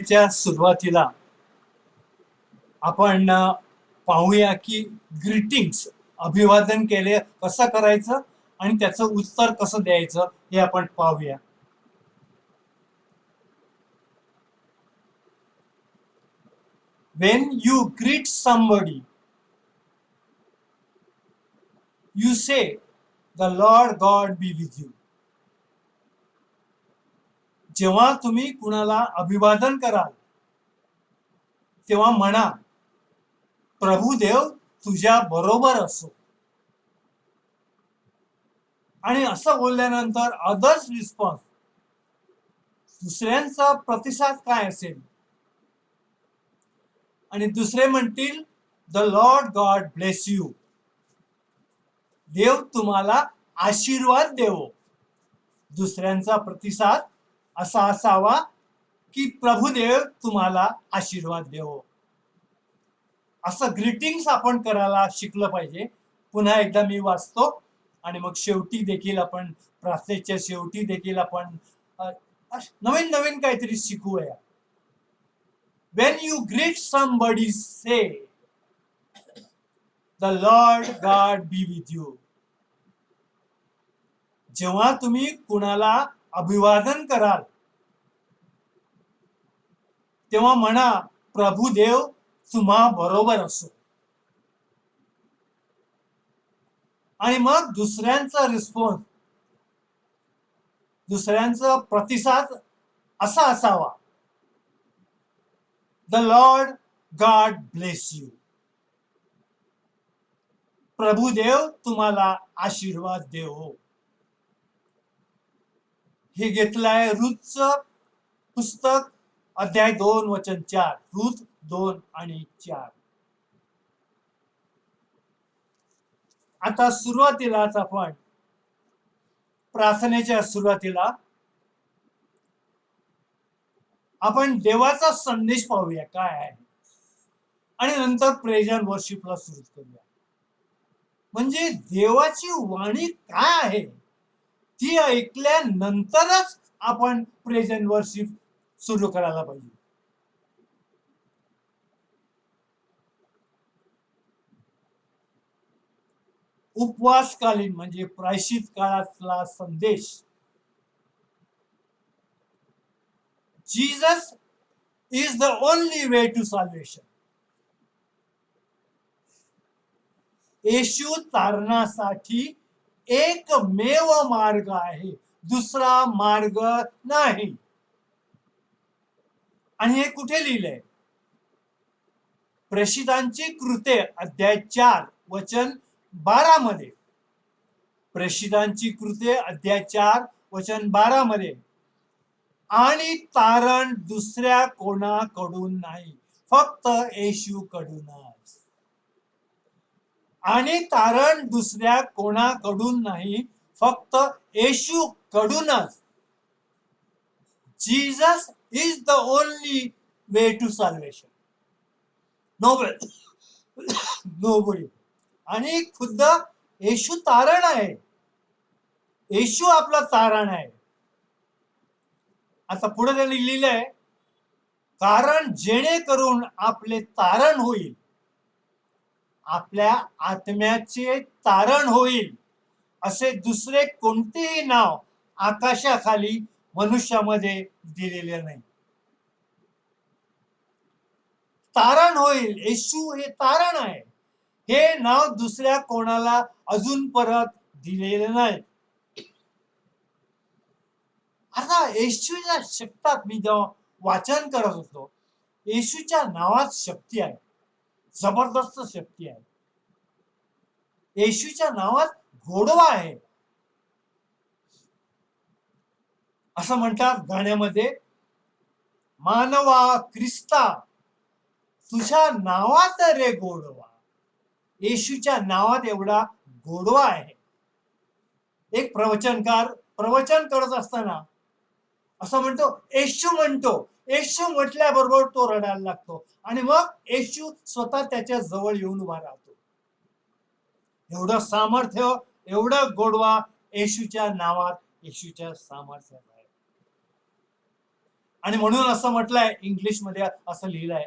प्रार्थनेच्या सुरुवातीला आपण पाहूया की ग्रीटिंग्स अभिवादन केले कसं करायचं आणि त्याचं उत्तर कसं द्यायचं हे आपण पाहूया. When you greet somebody, you say, "The Lord God be with you." जेव्हा तुम्ही कुणाला अभिवादन कराल तेव्हा म्हणा, प्रभू देव तुझ्या बरोबर असो. आणि असं बोलल्यानंतर अदर्स रिस्पॉन्स, दुसऱ्यांचा प्रतिसाद काय असेल? आणि दुसरे म्हणतील, the Lord God bless you. देव तुम्हाला आशीर्वाद देवो. दुसऱ्यांचा प्रतिसाद असा असावा की प्रभुदेव तुम्हाला आशीर्वाद देवो. असं ग्रीटिंग्स आपण करायला शिकलं पाहिजे. पुन्हा एकदा मी वाचतो आणि मग शेवटी देखील आपण प्रार्थनेच्या शेवटी देखील आपण नवीन नवीन काहीतरी शिकूया. When you greet somebody, say, "The Lord God be with you." जेव्हा तुम्ही कुणाला अभिवादन कराल तेव्हा म्हणा, प्रभू देव तुम्हा बरोबर असो. आणि मग दुसऱ्यांचा रिस्पॉन्स, दुसऱ्यांचा प्रतिसाद असा असावा, the Lord God bless you. Prabhudeva तुम्हाला आशीर्वाद देवो. हे घेतलंय रूथचं पुस्तक, अध्याय 2 वचन 4. रूथ 2 आणि 4. आता सुरुवातीलाच आपण प्रार्थनेच्या सुरुवातीला आपण देवाचा संदेश पाहूया काय आहे आणि नंतर प्रेज अँड वर्शिपला सुरू करूया. म्हणजे देवाची वाणी काय आहे ती ऐकल्यानंतरच आपण प्रेज अँड वर्शिप सुरू करायला पाहिजे. उपवासकालीन म्हणजे प्रायश्चित काळातला संदेश, Jesus is the only way to salvation. येशू तारणासाठी एकमेव मार्ग आहे, दुसरा मार्ग नाही. आणि हे कुठे लिहिलंय? प्रेषितांची कृत्ये अध्याय 4 वचन 12 मध्ये. प्रेषितांची कृत्ये अध्याय 4 वचन 12 मध्ये. आणि तारण दुसऱ्या कोणाकडून नाही, फक्त येशू कडूनच. आणि तारण दुसऱ्या कोणाकडून नाही, फक्त येशू कडूनच. Jesus is the only way to salvation. Nobody. आणि खुद्द येशू तारण आहे. येशू आपला तारण आहे. आता पुढे त्यांनी लिहिलंय, कारण जेणेकरून आपले तारण होईल, आपल्या आत्म्याचे तारण होईल, असे दुसरे कोणतेही नाव आकाशाखाली मनुष्यामध्ये दिलेले नाही. तारण होईल, येशू हे तारण आहे. हे नाव दुसऱ्या कोणाला अजून परत दिलेले नाही. आता येशूच्या शब्दात मी जेव्हा वाचन करत होतो, येशूच्या नावात शक्ती आहे, जबरदस्त शक्ती आहे. येशूच्या नावात गोडवा आहे. असं म्हणतात गाण्यामध्ये, मानवा ख्रिस्ता तुझ्या नावात रे गोडवा. येशूच्या नावात एवढा गोडवा आहे. एक प्रवचनकार प्रवचन करत असताना असं म्हणतो, येशू म्हणतो. येशू म्हटल्याबरोबर तो रडायला लागतो आणि मग येशू स्वतः त्याच्या जवळ येऊन उभा राहतो. एवढं सामर्थ्य, एवढं गोडवा येशूच्या नावात, येशूच्या सामर्थ्यात आहे. आणि म्हणून असं म्हटलंय, इंग्लिश मध्ये असं लिहिलंय,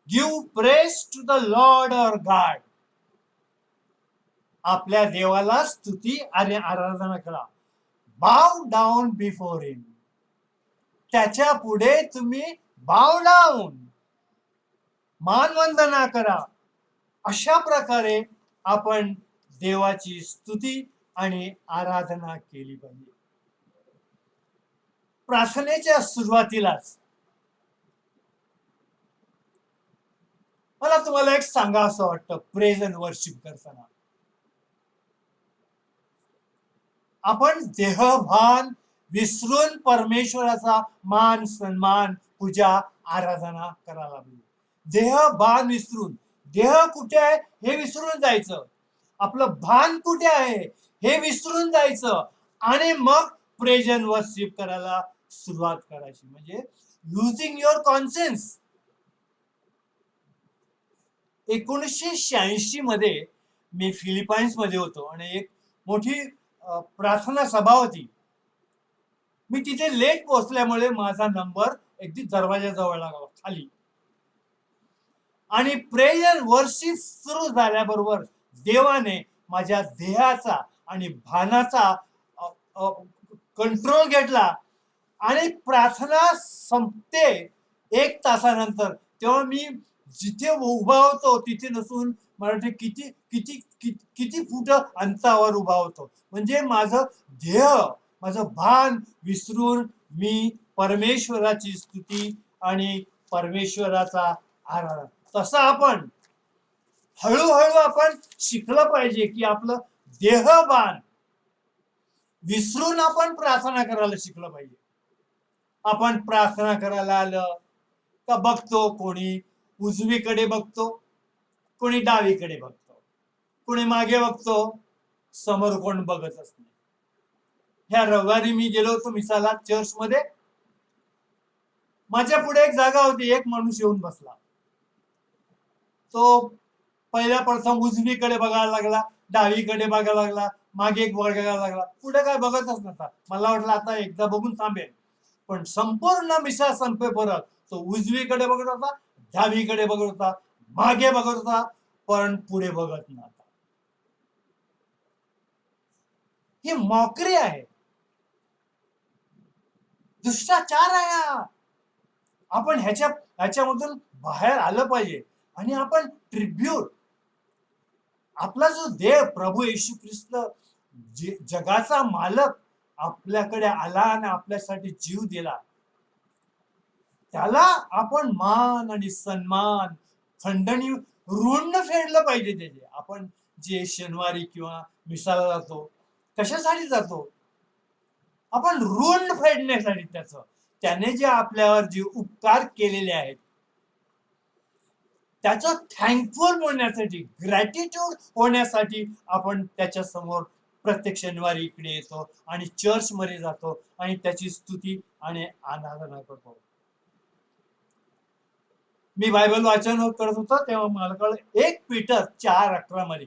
give praise to the Lord our God. आपल्या देवाला स्तुती आणि आराधना करा. Bow down before him. त्याच्या पुढे तुम्ही बाव डाऊन, मानवंदना करा. अशा प्रकारे आपण देवाची स्तुती आणि आराधना केली पाहिजे. प्रार्थनेच्या सुरुवातीलाच मला तुम्हाला एक सांगा असं वाटतं, प्रेज अँड वर्शिप करताना आपण देहभान विसरून परमेश्वराचा मान सन्मान पूजा आराधना करायला हवी. देहभान विसरून, देह कुठे आहे हे विसरून जायचं, आपलं भान कुठे आहे हे विसरून जायचं आणि मग प्रेज अँड वर्शिप करायला सुरुवात करायची. म्हणजे लुझिंग युअर कॉन्शियन्स. 1986 मध्ये मी फिलिपाईन्स मध्ये होतो आणि एक मोठी प्रार्थना सभा होती. मी तिथे लेट पोहोचल्यामुळे माझा नंबर अगदी दरवाजाजवळ लागला खाली. आणि प्रेज अँड वर्शिप सुरू झाल्याबरोबर देवाने माझ्या देहाचा आणि भानाचा कंट्रोल घेतला आणि प्रार्थना संपते 1 तासानंतर, तेव्हा मी जिथे उभा होतो तिथे नसून मला किती किती किती फूट अंतरावर उभा होतो. म्हणजे माझं ध्येय, माझं भान विसरून मी परमेश्वराची स्तुती आणि परमेश्वराचा आराधना. तसं आपण हळूहळू आपण शिकलं पाहिजे की आपलं देहभान विसरून आपण प्रार्थना करायला शिकलं पाहिजे. आपण प्रार्थना करायला आलं का बघतो, कोणी उजवीकडे बघतो, कोणी डावीकडे बघतो, कोणी मागे बघतो, समोर कोण बघतच नाही. ह्या रविवारी मी गेलो होतो मिसाला चर्च मध्ये. माझ्या पुढे एक जागा होती, एक माणूस येऊन बसला. तो पहिल्या प्रथम उजवीकडे बघायला लागला, डावीकडे बघायला लागला, मागे बघायला लागला, पुढे काय बघतच नव्हता. मला वाटलं आता एकदा बघून थांबेल, पण संपूर्ण मिसा संपेपर्यंत तो उजवीकडे बघत होता, डावीकडे बघत होता, मागे बघत होता, पण पुढे बघत नव्हता. ही मॉकरी आहे, दुष्टाचार आहे. आपण ह्याच्यामधून बाहेर आलं पाहिजे आणि आपण ट्रिब्यूट, आपला जो देव प्रभू येशू ख्रिस्त जगाचा मालक आपल्याकडे आला आणि आपल्यासाठी जीव दिला, त्याला आपण मान आणि सन्मान खंडणी ऋण फेडलं पाहिजे. त्याचे आपण जे शनिवारी किंवा मिसाला जातो, कशासाठी जातो? आपण ऋण फेडण्यासाठी. त्याने जे आपल्यावर जे उपकार केलेले आहेत त्याचं थँकफुल होण्यासाठी, ग्रॅटिट्यूड होण्यासाठी आपण त्याच्या समोर प्रत्येक शनिवारी इकडे येतो आणि चर्च मध्ये जातो आणि त्याची स्तुती आणि आराधना करतो. मी बायबल वाचन करत होतो तेव्हा मला कळलं 1 पीटर 4:11 मध्ये,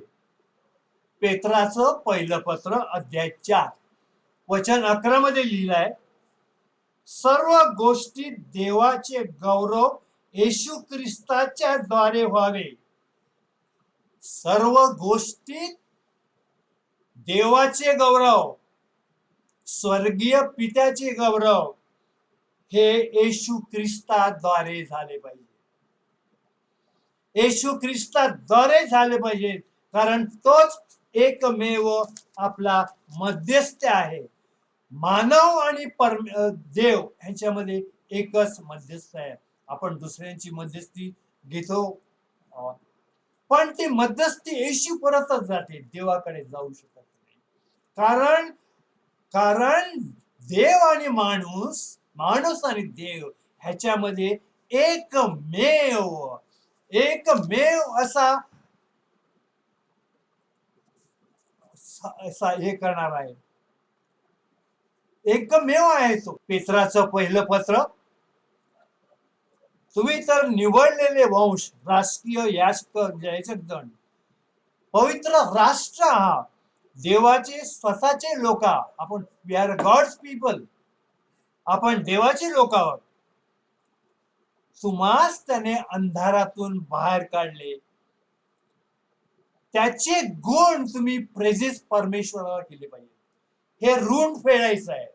पेत्राचं पहिलं पत्र अध्याय 4 वचन 11 मध्ये लिहिलंय, सर्व गोष्टी देवाचे गौरव येशू ख्रिस्ताच्या द्वारे व्हावे. सर्व गोष्टी देवाचे गौरव, स्वर्गीय पित्याचे गौरव हे येशू ख्रिस्ताद्वारे झाले पाहिजे. येशू ख्रिस्ताद्वारे झाले पाहिजे, कारण तोच एकमेव आपला मध्यस्थ आहे. मानव आणि देव ह्याच्यामध्ये एकच मध्यस्थ आहे. आपण दुसऱ्यांची मध्यस्थी घेतो, पण ती मध्यस्थी येशू परतच जाते, देवाकडे जाऊ शकत नाही. कारण देव आणि माणूस आणि देव ह्याच्यामध्ये एकमेव असा हे करणार आहे, एकमेव आहे तो. पेत्राचं पहिलं पत्र, तुम्ही तर निवडलेले वंश, राष्ट्रीय याजकगण, पवित्र राष्ट्र आहात, देवाचे स्वतःचे लोक. आपण वी आर गॉड्स पीपल. आपण देवाचे लोक आहोत. तुम्हास त्याने अंधारातून बाहेर काढले, त्याचे गुण तुम्ही प्रेझेस परमेश्वराला केले पाहिजे. हे ऋण फेडायचं आहे.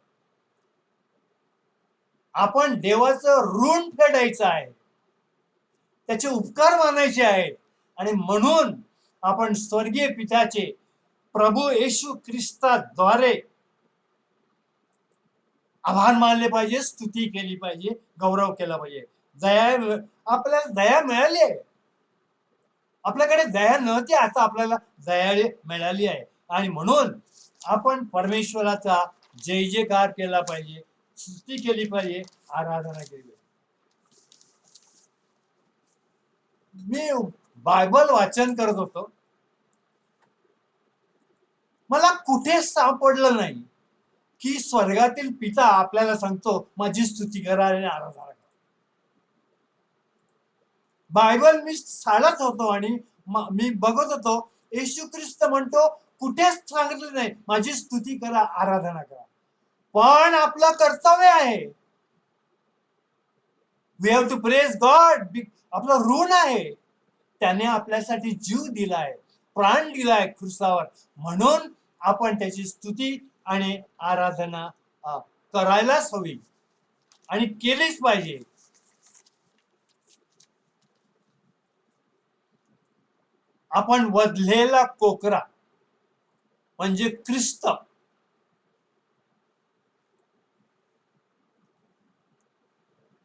आपण देवाचं ऋण फेडायचं आहे, त्याचे उपकार मानायचे आहेत. आणि म्हणून आपण स्वर्गीय पित्याचे प्रभू येशू ख्रिस्ताद्वारे आभार मानले पाहिजे, स्तुती केली पाहिजे, गौरव केला पाहिजे. आपल्याला दया मिळाली आहे. आपल्याकडे दया नव्हती, आता आपल्याला दया मिळाली आहे. आणि म्हणून आपण परमेश्वराचा जय जयकार केला पाहिजे, स्तुती केली पाहिजे, आराधना केली पाहिजे. मी बायबल वाचन करत होतो, मला कुठे सापडलं नाही की स्वर्गातील पिता आपल्याला सांगतो माझी स्तुती करा आणि आराधना करा. बायबल मी चालत होतो आणि मी बघत होतो, येशू ख्रिस्त म्हणतो कुठेच सांगितलं नाही माझी स्तुती करा, आराधना करा. पण आपलं कर्तव्य आहे, we have to praise God. आपलं ऋण आहे, त्याने आपल्यासाठी जीव दिलाय, प्राण दिलाय ख्रिस्तावर. म्हणून आपण त्याची स्तुती आणि आराधना करायलाच हवी आणि केलीच पाहिजे. आपण वधलेला कोकरा म्हणजे ख्रिस्त,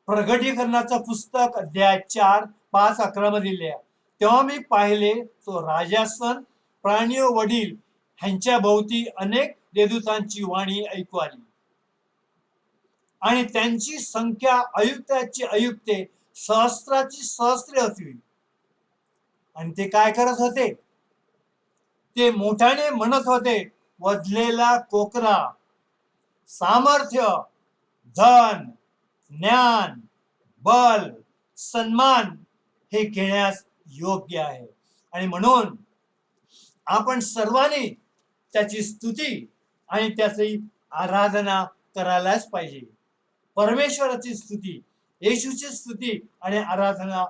प्रगटीकरणाचं पुस्तक अध्याय 4:5-11 मध्ये लिहा. तेव्हा मी पाहिले तो राजासन, प्राणी व वडील ह्यांच्या भोवती अनेक देवदूतांची वाणी ऐकू आली आणि त्यांची संख्या अयुक्ताची अयुक्ते सहस्राची सहस्रे होती. आणि ते काय करत होते? ते मोठ्याने म्हणत होते, वधलेला कोकरा सामर्थ्य, धन, ज्ञान, बल, सन्मान हे घेण्यास योग्य आहे. आणि म्हणून आपण सर्वांनी त्याची स्तुती आणि त्याची आराधना करायलाच पाहिजे. परमेश्वराची स्तुती, येशूची स्तुती आणि आराधना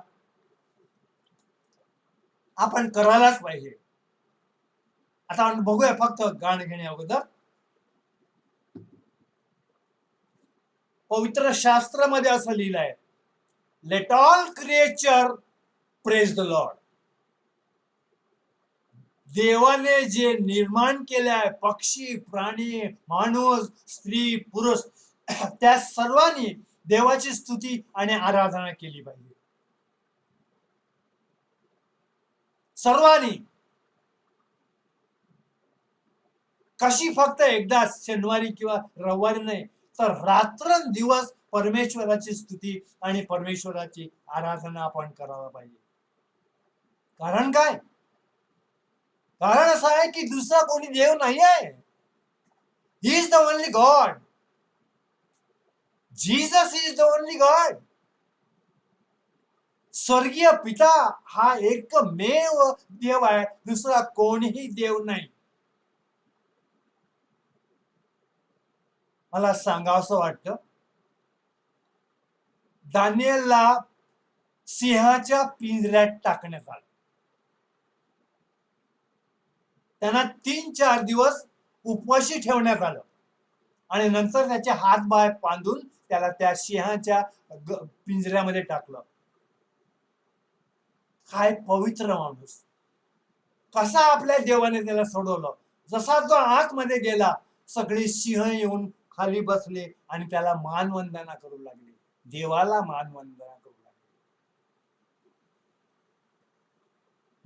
आपण करायलाच पाहिजे. आता आपण बघूया फक्त गाणं घेण्या अगोदर पवित्र शास्त्रामध्ये असं लिहिलं आहे, let all creature praise the Lord. देवाने जे निर्माण केले आहे, पक्षी, प्राणी, माणूस, स्त्री, पुरुष, त्या सर्वांनी देवाची स्तुती आणि आराधना केली पाहिजे. सर्वांनी. कशी फक्त एकदा शनिवारी किंवा रविवारी नाही, तर रात्रंदिवस परमेश्वराची स्तुती आणि परमेश्वराची आराधना आपण करायला पाहिजे. कारण काय? कारण असं आहे की दुसरा कोणी देव नाही आहे. He is the only God. Jesus is the only God. स्वर्गीय पिता हा एकमेव देव आहे, दुसरा कोणीही देव नाही. मला सांगावंसं वाटतं, दानिएलला सिंहाच्या पिंजऱ्यात टाकण्यात आलं. त्यांना 3-4 दिवस उपवाशी ठेवण्यात आलं आणि नंतर त्याचे हात बाहेर बांधून त्याला त्या सिंहाच्या पिंजऱ्यामध्ये टाकलं. काय पवित्र माणूस! कसा आपल्या देवाने त्याला सोडवलं. जसा तो आतमध्ये गेला, सगळे सिंह येऊन खाली बसले आणि त्याला मानवंदना करू लागले, देवाला मानवंदना करू लागले.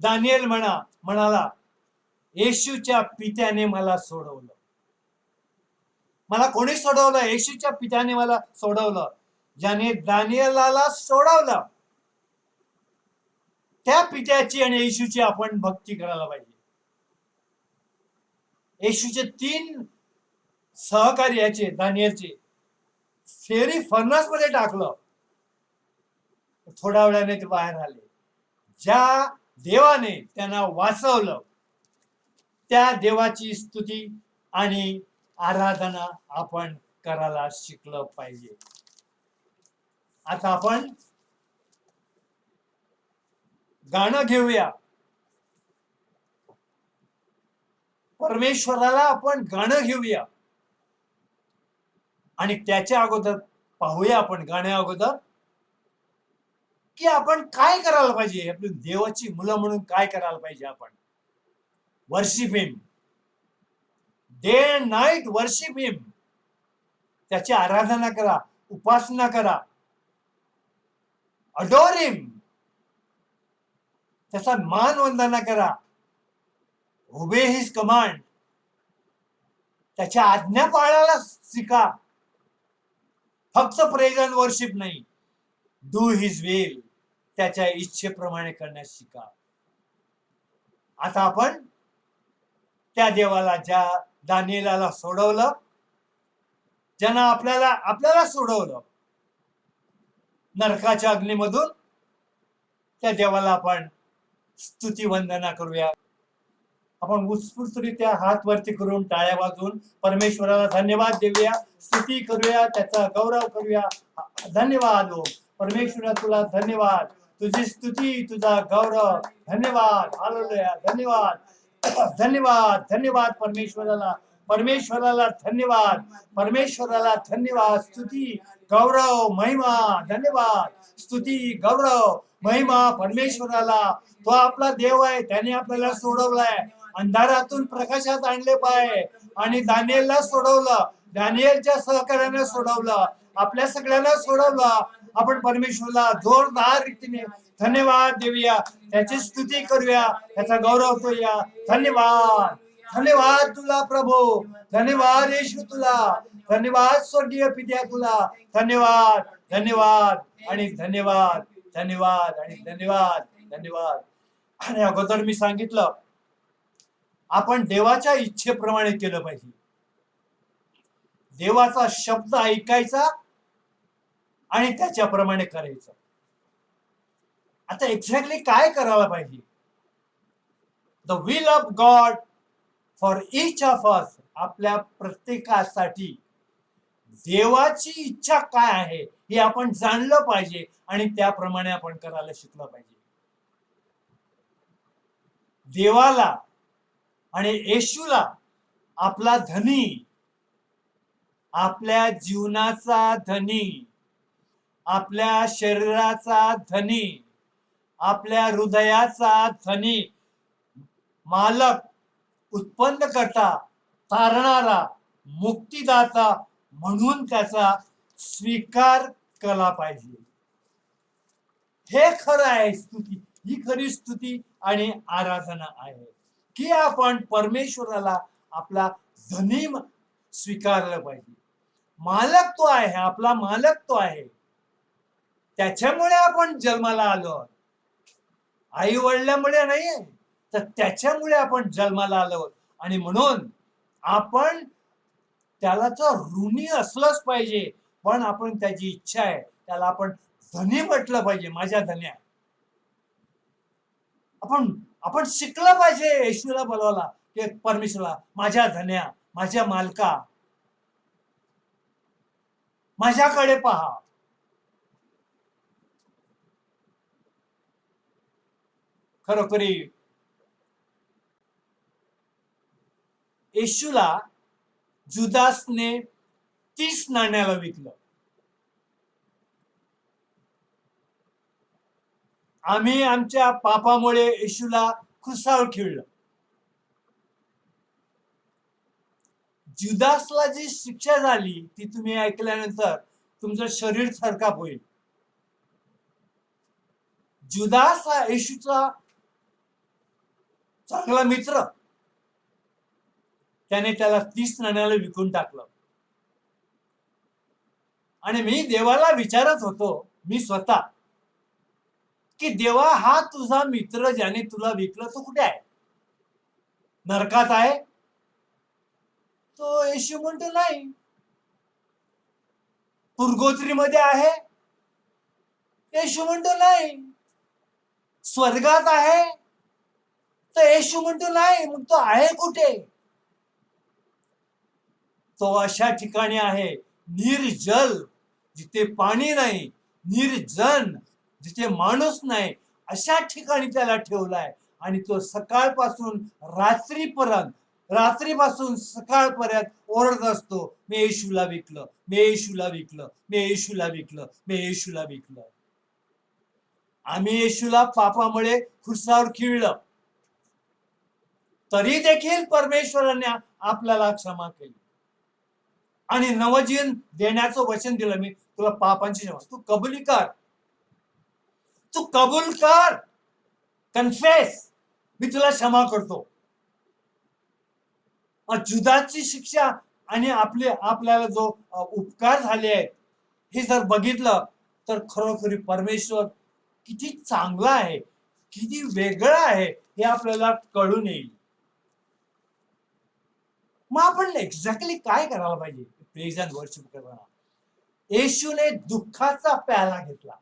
दानिएल म्हणाला, येशूच्या पित्याने मला सोडवलं. मला कोणी सोडवलं? येशूच्या पित्याने मला सोडवलं. ज्याने दानिएलाला सोडवलं, त्या पित्याची आणि येशूची आपण भक्ती करायला पाहिजे. येशूचे 3 सहकारी याचे, दानिएलचे, फेरी फर्नस मध्ये टाकलं. थोड्या वेळाने ते बाहेर आले. ज्या देवाने त्यांना वाचवलं, त्या देवाची स्तुती आणि आराधना आपण करायला शिकलं पाहिजे. आता आपण गाणं घेऊया. परमेश्वराला आपण गाणं घेऊया आणि त्याच्या अगोदर पाहूया आपण गाण्या अगोदर की आपण काय करायला पाहिजे. आपली देवाची मुलं म्हणून काय करायला पाहिजे. आपण worship him, day and night worship him. त्याची आराधना करा, उपासना करा, अडोर हिम, त्याचा मान वंदना करा, ओबे हिज कमांड, त्याच्या आज्ञा पाळायला शिका. फक्त प्रेज अँड वर्शिप नाही, डू हिज विल, त्याच्या इच्छेप्रमाणे करण्यास शिका. आता आपण त्या देवाला, ज्या दानिएलाला सोडवलं, ज्यानं आपल्याला सोडवलं नरकाच्या अग्नीमधून, त्या देवाला आपण स्तुती वंदना करूया. आपण उत्स्फूर्तरित्या हात वरती करून टाळ्या वाजवून परमेश्वराला धन्यवाद देऊया, स्तुती करूया, त्याचा गौरव करूया. धन्यवाद हो परमेश्वरा, तुला धन्यवाद, तुझी स्तुती, तुझा गौरव. धन्यवाद, हालेलुया, धन्यवाद, धन्यवाद, धन्यवाद परमेश्वराला, परमेश्वराला धन्यवाद, परमेश्वराला धन्यवाद. स्तुती, गौरव, महिमा, धन्यवाद, स्तुती, गौरव, महिमा परमेश्वराला. तो आपला देव आहे, त्याने आपल्याला सोडवलाय, अंधारातून प्रकाशात आणले पाय. आणि दानिएलला सोडवलं, दानिएलच्या सहकार्याने सोडवलं, आपल्या सगळ्यांना सोडवलं. आपण परमेश्वराला जोरदार रीतीने धन्यवाद देऊया, त्याची स्तुती करूया, त्याचा गौरव करूया. धन्यवाद, धन्यवाद तुला प्रभू, धन्यवाद येशू तुला, धन्यवाद स्वर्गीय पित्या तुला, धन्यवाद, धन्यवाद आणि धन्यवाद, धन्यवाद आणि धन्यवाद, धन्यवाद. आणि अगोदर मी सांगितलं, आपण देवाच्या इच्छेप्रमाणे केलं पाहिजे. देवाचा शब्द ऐकायचा आणि त्याच्याप्रमाणे करायचं. आता एक्झॅक्टली काय करायला पाहिजे? The will of God for each of us, आपल्या प्रत्येकासाठी देवाची इच्छा काय आहे हे आपण जाणलं पाहिजे आणि त्याप्रमाणे आपण करायला शिकलं पाहिजे. देवाला आणि येशूला आपला धनी, आपल्या जीवनाचा धनी, आपल्या शरीराचा धनी, आपल्या हृदयाचा धनी, मालक, उत्पन्न करता, तारणारा, मुक्तिदाता म्हणून त्याचा स्वीकार केला पाहिजे. हे खरं आहे स्तुती, ही खरी स्तुती आणि आराधना आहे की आपण परमेश्वराला आपला धनी स्वीकारलं पाहिजे. मालक तो आहे, आपला मालक तो आहे, त्याच्यामुळे आपण जन्माला आलो. आई वडिलांमुळे नाही, तर त्याच्यामुळे आपण जन्माला आलो. आणि म्हणून आपण त्याला तर ऋणी असलंच पाहिजे, पण आपण त्याची इच्छा आहे त्याला आपण धनी म्हटलं पाहिजे. माझ्या धन्या, आपण शिकलं पाहिजे येशूला बोलवायला, की परमेश्वरा माझ्या धन्या, माझ्या मालका, माझ्याकडे पहा. खरोखरी येशूला जुदासने 30 नाण्याला विकलं. आम्ही आमच्या पापामुळे येशूला क्रुसावर खिळलं. जुदासला जी शिक्षा झाली ती तुम्ही ऐकल्यानंतर तुमचं शरीर थरकाप होईल. जुदास हा येशूचा चांगला मित्र, त्याने त्याला 30 नाण्याला विकून टाकलं. आणि मी देवाला विचारत होतो, मी स्वतः, की देवा, हा तुझा मित्र ज्याने तुला विकलं तो कुठे आहे? नरकात आहे? तो येशू म्हणतो नाही. पुरगोत्रीमध्ये आहे? येशू म्हणतो नाही. स्वर्गात आहे? तर येशू म्हणतो नाही. मग तो आहे कुठे? तो अशा ठिकाणी आहे निर्जल, जिथे पाणी नाही, निर्जन, जिथे माणूस नाही, अशा ठिकाणी त्याला ठेवलाय. आणि तो सकाळपासून रात्रीपर्यंत, रात्रीपासून सकाळपर्यंत ओरडत असतो, मी येशूला विकलं, मी येशूला विकलं, मी येशूला विकलं, मी येशूला विकलं. आम्ही येशूला पापामुळे खुर्सावर खिळलं, तरी देखील परमेश्वराने आपल्याला क्षमा केली आणि नवजीवन देण्याचं वचन दिलं. मी तुला पापांची क्षमा, तू कबुली कर, तू कबूल कर, कन्फेस, मी तुला क्षमा करतो. जुदाची शिक्षा आणि आपल्याला जो उपकार झाले आहेत, हे जर बघितलं तर खरोखरी परमेश्वर किती चांगला आहे, किती वेगळा आहे, हे आपल्याला कळून येईल. मग आपण एक्झॅक्टली काय करायला पाहिजे प्रेज अँड वर्शिप करताना? येशूने दुःखाचा प्याला घेतला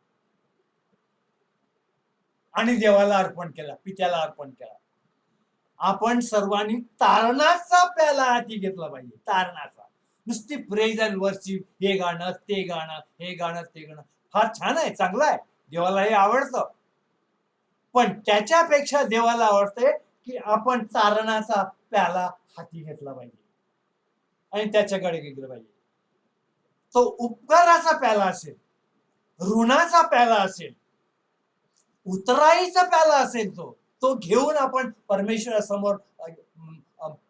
आणि देवाला अर्पण केला, पित्याला अर्पण केला. आपण सर्वांनी तारणाचा प्याला हाती घेतला पाहिजे, तारणाचा. नुसती प्रेज अँड वर्शिप, हे गाणं ते गाणं, हे गाणं ते गाणं फार छान आहे, चांगलं आहे, देवाला हे आवडतं. पण त्याच्यापेक्षा देवाला आवडते की आपण तारणाचा प्याला हाती घेतला पाहिजे आणि त्याच्याकडे गेलं पाहिजे. तो उपकाराचा प्याला असेल, ऋणाचा प्याला असेल, उतराईचा प्याला असेल, तो घेऊन आपण परमेश्वरासमोर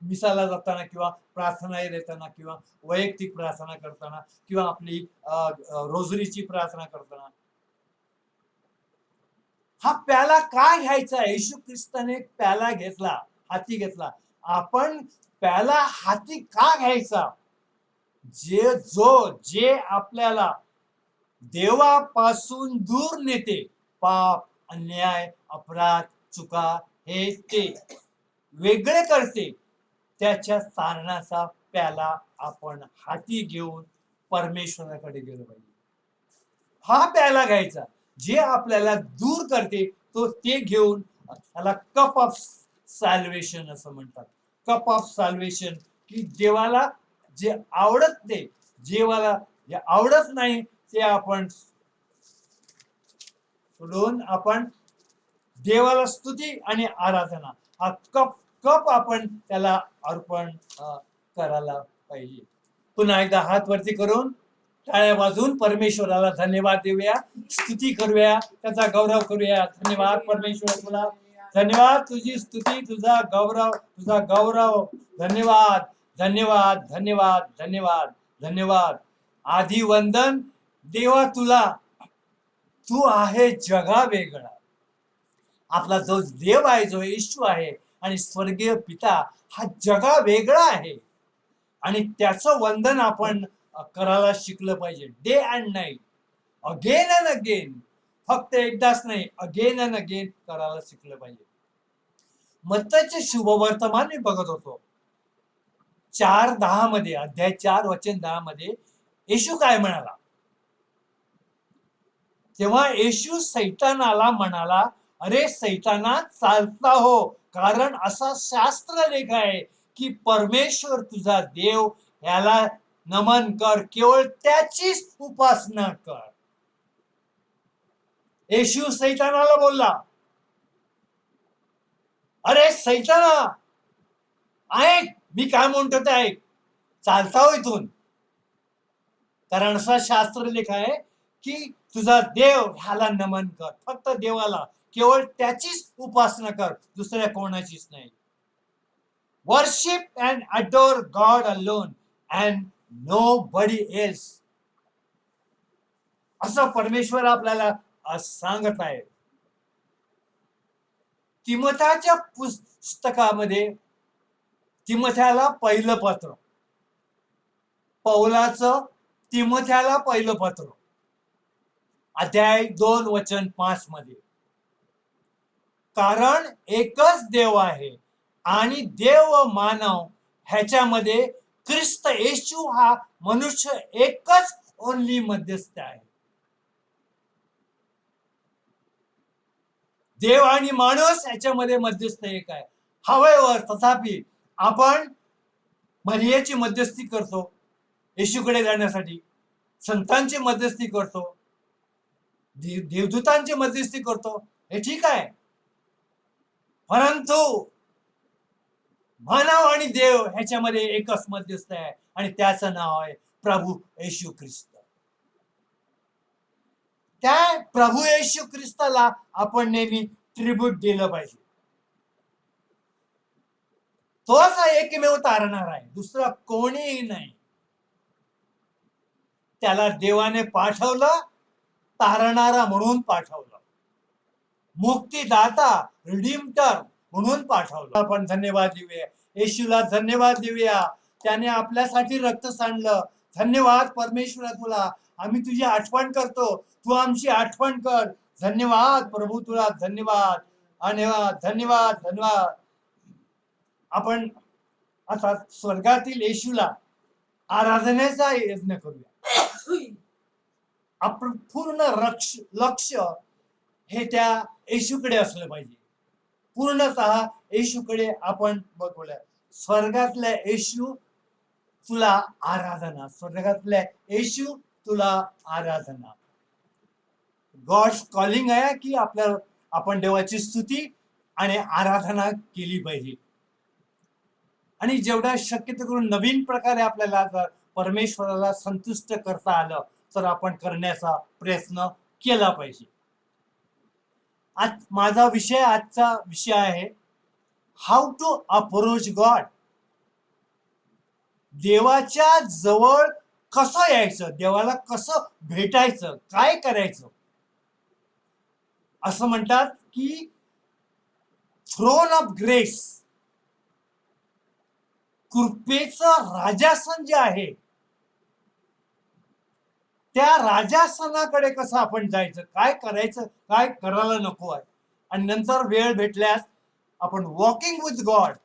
मिसाला जाताना किंवा प्रार्थना देताना किंवा वैयक्तिक प्रार्थना करताना किंवा आपली रोजरीची प्रार्थना करताना हा प्याला काय घ्यायचा? येशू ख्रिस्ताने प्याला घेतला, हाती घेतला. आपण प्याला हाती का घ्यायचा? जे आपल्याला देवापासून दूर नेते, पाप, अन्याय, अपराध, चुका, हे ते वेगळे करते, त्याच्या तारणाचा प्याला आपण हाती घेऊन परमेश्वराकडे गेलो पाहिजे. हा प्याला घ्यायचा, जे आपल्याला दूर करते, ते घेऊन त्याला कप ऑफ सॅल्वेशन असं म्हणतात. कप ऑफ सॅल्वेशन, की देवाला जे आवडत ते, देवाला जे आवडत नाही ते आपण सोडून आपण देवाला स्तुती आणि आराधना, हा कप आपण त्याला अर्पण करायला पाहिजे. पुन्हा एकदा हात वरती करून टाळ्या वाजून परमेश्वराला धन्यवाद देऊया, स्तुती करूया, त्याचा गौरव करूया. धन्यवाद परमेश्वर, तुला धन्यवाद, तुझी स्तुती, तुझा गौरव. धन्यवाद, धन्यवाद, धन्यवाद, धन्यवाद, धन्यवाद. आधी वंदन देवा तुला, तू आहे जगा वेगळा. आपला जो देव आहे, जो येशू आहे आणि स्वर्गीय पिता, हा जगा वेगळा आहे आणि त्याचं वंदन आपण करायला शिकलं पाहिजे, day and night, again and again. फक्त एकदाच नाही, अगेन अँड अगेन करायला शिकलं पाहिजे. मत्ताचे शुभवर्तमान मी बघत होतो, 4:10 मध्ये, अध्याय 4 वचन 10 मध्ये येशू काय म्हणाला? तेव्हा येशू सैतानाला म्हणाला, अरे सैताना, चालता हो, कारण असा शास्त्र लेख आहे की परमेश्वर तुझा देव याला नमन कर, केवळ त्याचीच उपासना कर. येशू सैतानाला बोलला, अरे सैताना, ऐक, मी काय म्हणतो ते ऐक, चालता हो इथून, कारण असा शास्त्र लेख आहे की तुझा देव ह्याला नमन कर, फक्त देवाला, केवळ त्याचीच उपासना कर, दुसऱ्या कोणाचीच नाही. Worship and adore God alone and nobody else, असं परमेश्वर आपल्याला सांगत आहे. तिमोथेच्या पुस्तकामध्ये, तिमोथेला पहिलं पत्र, पौलाचं तिमोथेला पहिलं पत्र, अध्याय 2 वचन 5 मध्ये, कारण एकच देव आहे आणि देव व मानव ह्याच्यामध्ये ख्रिस्त येशू हा मनुष्य एकच ओनली मध्यस्थ आहे. देव आणि माणूस याच्यामध्ये मध्यस्थ एक आहे. हवेवर तथापि आपण मरियेची मध्यस्थी करतो, येशूकडे जाण्यासाठी संतांची मध्यस्थी करतो, देवदूतांची मध्यस्थी करतो, हे ठीक आहे. परंतु मानव आणि देव ह्याच्यामध्ये एकच मध्यस्थ आहे आणि त्याचं नाव आहे प्रभू येशू ख्रिस्त. त्या प्रभू येशू ख्रिस्ताला आपण नेहमी ट्रिब्यूट दिलं पाहिजे. तोच एकमेव तारणार आहे, दुसरा कोणीही नाही. त्याला देवाने पाठवलं, तारणारा म्हणून पाठवलं, मुक्तीदाता रिडीमटर म्हणून पाठवलं. आपण धन्यवाद देऊया, येशूला धन्यवाद देऊया. त्याने आपल्यासाठी रक्त सांडलं. धन्यवाद परमेश्वरा तुला, आम्ही तुझी आठवण करतो, तू आमची आठवण कर. धन्यवाद प्रभू, तुला धन्यवाद, धन्यवाद, धन्यवाद, धन्यवाद. आपण आता स्वर्गातील येशूला आराधनेचा यज्ञ करूया. आपण पूर्ण लक्ष हे त्या येशूकडे असलं पाहिजे. पूर्णतः येशूकडे आपण बघूया. स्वर्गातल्या येशू तुला आराधना, स्वर्गातल्या येशू तुला आराधना. गॉड्स कॉलिंग आहे की आपण देवाची स्तुती आणि आराधना केली पाहिजे. आणि जेवढा शक्यतो करून नवीन प्रकारे आपल्याला जर परमेश्वराला संतुष्ट करता आलं तर आपण करण्याचा प्रयत्न केला पाहिजे. आज माझा विषय, आजचा विषय आहे हाऊ टू अप्रोच गॉड. देवाच्या जवळ कसं यायचं, देवाला कसं भेटायचं, काय करायचं. असं म्हणतात की थ्रोन ऑफ ग्रेस, कृपेचं राजासन जे आहे, त्या राजासनाकडे कसं आपण जायचं, काय करायचं, काय करायला नको आहे. आणि नंतर वेळ भेटल्यास आपण वॉकिंग विथ गॉड,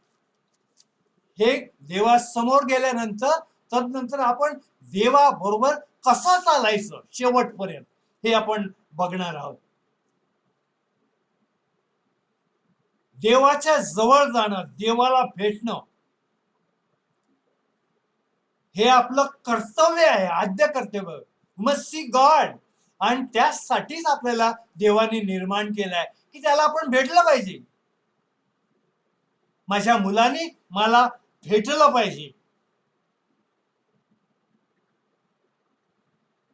हे देवासमोर गेल्यानंतर तदनंतर आपण देवाबरोबर कसं चालायचं शेवटपर्यंत, हे आपण बघणार आहोत. देवाच्या जवळ जाणं, देवाला भेटणं हे आपलं कर्तव्य आहे, आद्य कर्तव्य. Must see God. आणि त्यासाठीच आपल्याला देवाने निर्माण केलंय की त्याला आपण भेटलं पाहिजे. माझ्या मुलांनी मला भेटलं पाहिजे.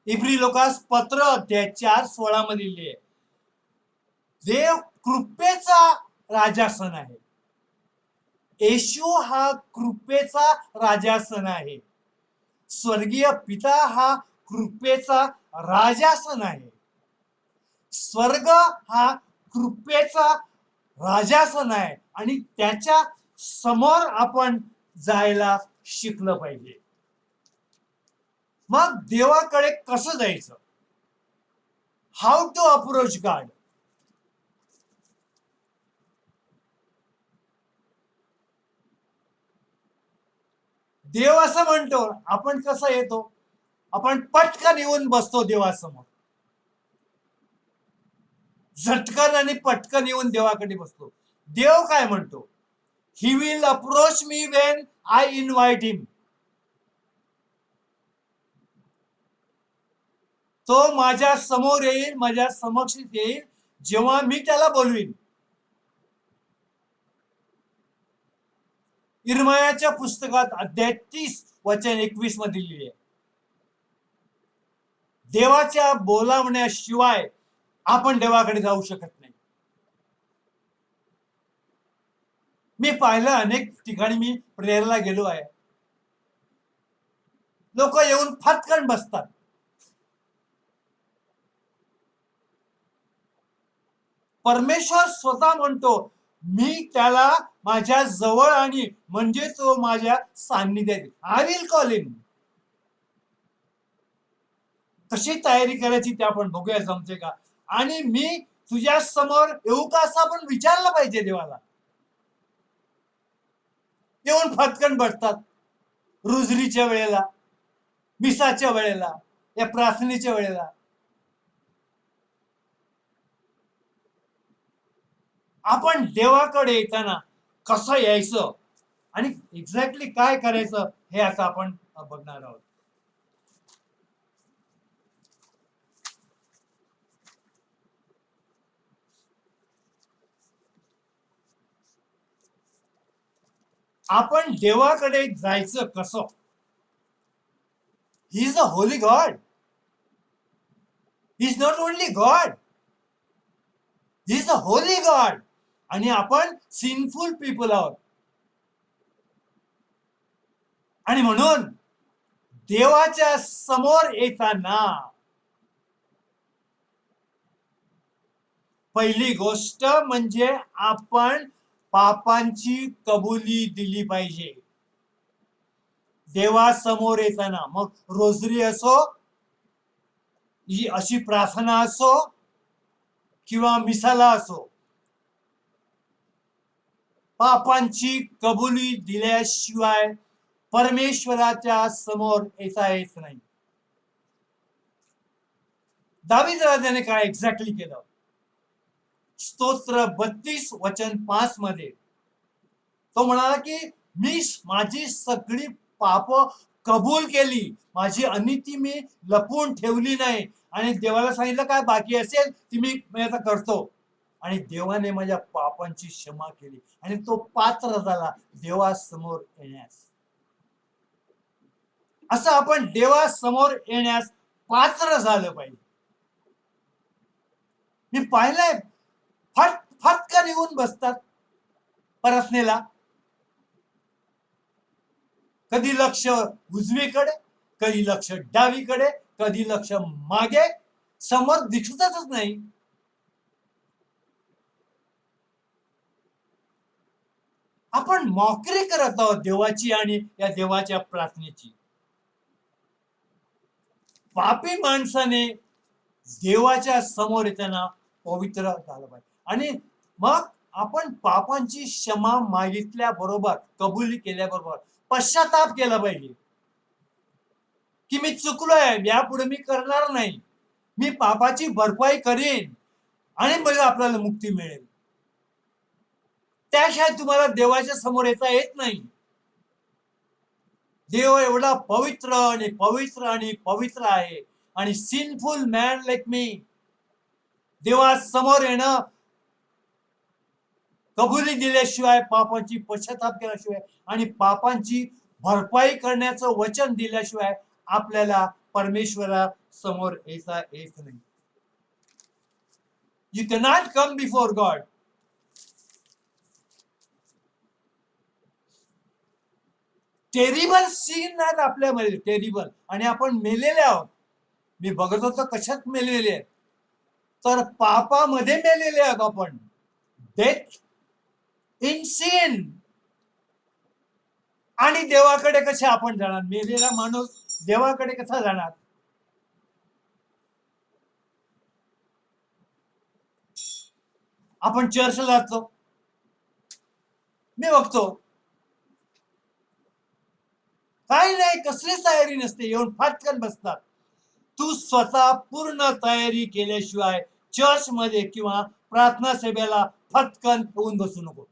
इब्री लोकास पत्र अध्याय 4:16 मध्ये लिहिले, देव कृपेचा राजासन आहे. येशू हा कृपेचा राजासन आहे. स्वर्गीय पिता हा कृपेचा राजासन आहे. स्वर्ग हा कृपेचा राजासन आहे आणि त्याच्या समोर आपण जायला शिकलं पाहिजे. मग देवाकडे कसं जायचं, हाऊ टू अप्रोच गॉड. देव असं म्हणतो, आपण कसं येतो, आपण पटकन येऊन बसतो देवासमोर, झटकन आणि पटकन येऊन देवाकडे बसतो. देव काय म्हणतो, he will approach me when I invite him. तो माझ्या समोर येईल, माझ्या समक्ष येईल जेव्हा मी त्याला बोलवीन. इर्मयाच्या पुस्तकात अध्याय 30:21 मध्ये लिहिले, देवाच्या बोलावण्याशिवाय आपण देवाकडे जाऊ शकत नाही. मी पाहिलं अनेक ठिकाणी, मी प्रेयरला गेलो आहे, लोक येऊन फटकन बसतात. परमेश्वर स्वतः म्हणतो, मी त्याला माझ्या जवळ आणि म्हणजे तो माझ्या सान्निध्यात, आय विल कॉल हिम. कशी तयारी करायची ते आपण बघूया, जमते का. आणि मी तुझ्या समोर येऊ का असं आपण विचारलं पाहिजे देवाला. येऊन फटकन बसतात रुजरीच्या वेळेला, मिसाच्या वेळेला, या प्रार्थनेच्या वेळेला. आपण देवाकडे येताना कसं यायचं आणि एक्झॅक्टली काय करायचं हे आता आपण बघणार आहोत. आपण देवाकडे जायचं कसं? He is a Holy God. He is not only God, he is a Holy God. आणि आपण सिनफुल पीपल आहोत. आणि म्हणून देवाच्या समोर येताना पहिली गोष्ट म्हणजे आपण पापांची कबुली दिली पाहिजे देवासमोर येताना. मग रोजरी असो, ही अशी प्रार्थना असो, किंवा मिसाला असो, पापांची कबुली दिल्याशिवाय परमेश्वराच्या समोर येता येत नाही. दावीद राजाने काय एक्झॅक्टली केलं? स्तोत्र 32:5 मध्ये तो म्हणाला की मी माझी सगळी पाप कबूल केली, माझी अनिती मी लपवून ठेवली नाही, आणि देवाला सांगितलं काय बाकी असेल ती मी आता करतो. आणि देवाने माझ्या पापांची क्षमा केली आणि तो पात्र झाला देवासमोर येण्यास. असं आपण देवासमोर येण्यास पात्र झालं पाहिजे. मी पाहिलंय फटकन येऊन बसतात प्रार्थनेला. कधी लक्ष उजवीकडे, कधी लक्ष डावीकडे, कधी लक्ष मागे, समोर दिसतच नाही. आपण मॉकरी करत आहोत देवाची आणि या देवाच्या प्रार्थनेची. पापी माणसाने देवाच्या समोर येताना पवित्र झालं पाहिजे. आणि मग आपण पापांची क्षमा मागितल्याबरोबर, कबुली केल्याबरोबर पश्चाताप केला पाहिजे की मी चुकलोय, यापुढे मी करणार नाही, मी पापाची भरपाई करीन आणि मग आपल्याला मुक्ती मिळेल. त्याशिवाय तुम्हाला देवाच्या समोर येता येत नाही. देव एवढा पवित्र आणि पवित्र आणि पवित्र आहे, आणि सिनफुल मॅन लाईक मी देवासमोर येणं, कबुली दिल्याशिवाय, पापांची पश्चाताप केल्याशिवाय आणि पापांची भरपाई करण्याचं वचन दिल्याशिवाय आपल्याला परमेश्वरा समोर येता येत नाही. You cannot come before God. Terrible sin आहेत आपल्यामध्ये, टेरिबल. आणि आपण मेलेले आहोत. मी बघत होतो कशात मेलेले आहेत, तर पापामध्ये मेलेले आहोत आपण. Death in sin. आणि देवाकडे कसे आपण जाणार? मेलेला माणूस देवाकडे कसा जाणार? आपण चर्चला जातो, मी बघतो काही नाही, कसलीच तयारी नसते, येऊन फाटकन बसतात. तू स्वतः पूर्ण तयारी केल्याशिवाय चर्च मध्ये किंवा प्रार्थना सभेला फटकन होऊन बसू नको.